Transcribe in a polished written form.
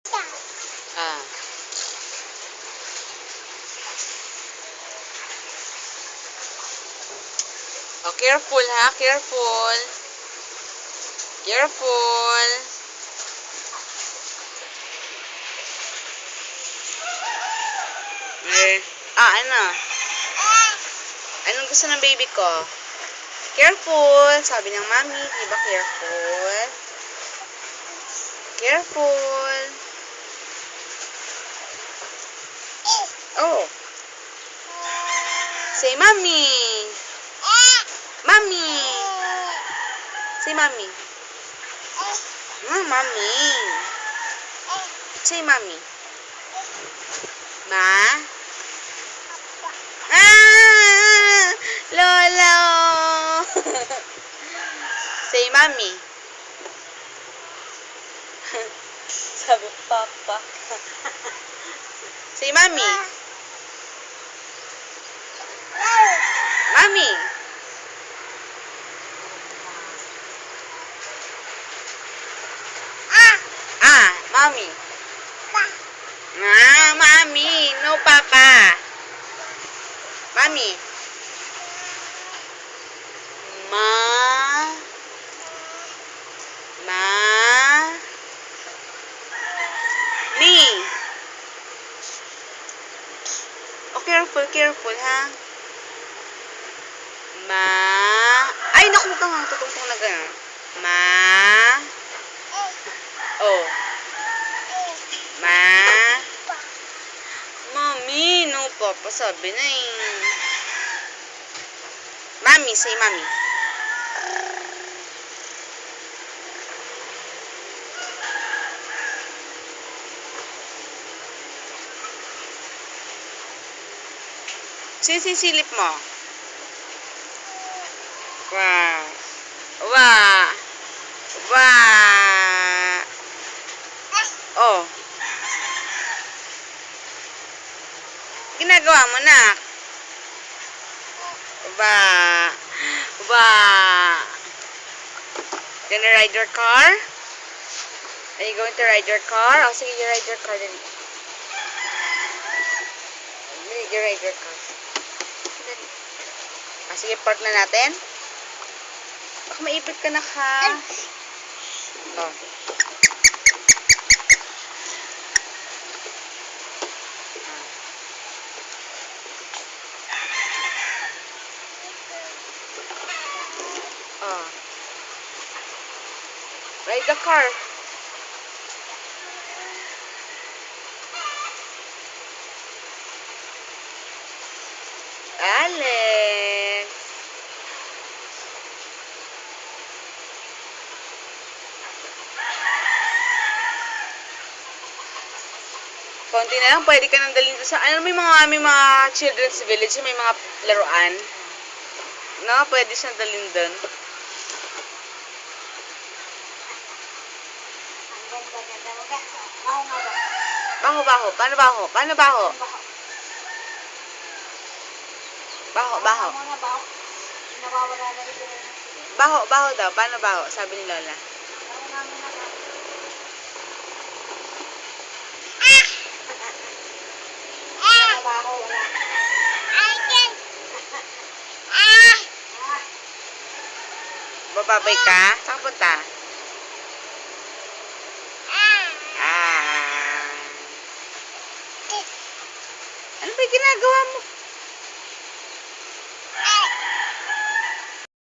Ah. Oh, careful ha, careful. Careful. Ano? Anong gusto ng baby ko? Careful. Sabi ng mami, di ba careful? Careful. Oh. Say mommy. Mommy. Say mommy. Mommy. Say mommy. Ma? Lola. Say mommy. Sabi papa. Say mommy. Mommy. Mommy. Mommy. No papa. Mommy. Ma. Me. Oh, careful, careful, ha? Ma. Ay, naku, huwag kang tutungtong na gano'n. Ma. Oh. Ma. Mommy, no papa, sabi na eh. Mommy, say mommy. Sinisilip mo. Wow. Wow. Wow. Oh. Ginagawa mo na. Ba. Ba. Gonna ride your car? Are you going to ride your car? Oh, sige, you ride your car. Dali. You ride your car. Dali. Ah, sige, park na natin. Baka maipit ka na ka. Oh. Oh. Ride the car. Alex. Konti na lang, pwede ka nang dalhin sa, ano, may mga children's village, may mga laruan. No, pwede siyang dalhin doon. Baho, baho. Paano baho? Paano baho? Baho, baho. Baho, baho daw. Paano baho? Sabi ni Lola. Bababay ka? Saan ka punta? Ano ba ginagawa mo?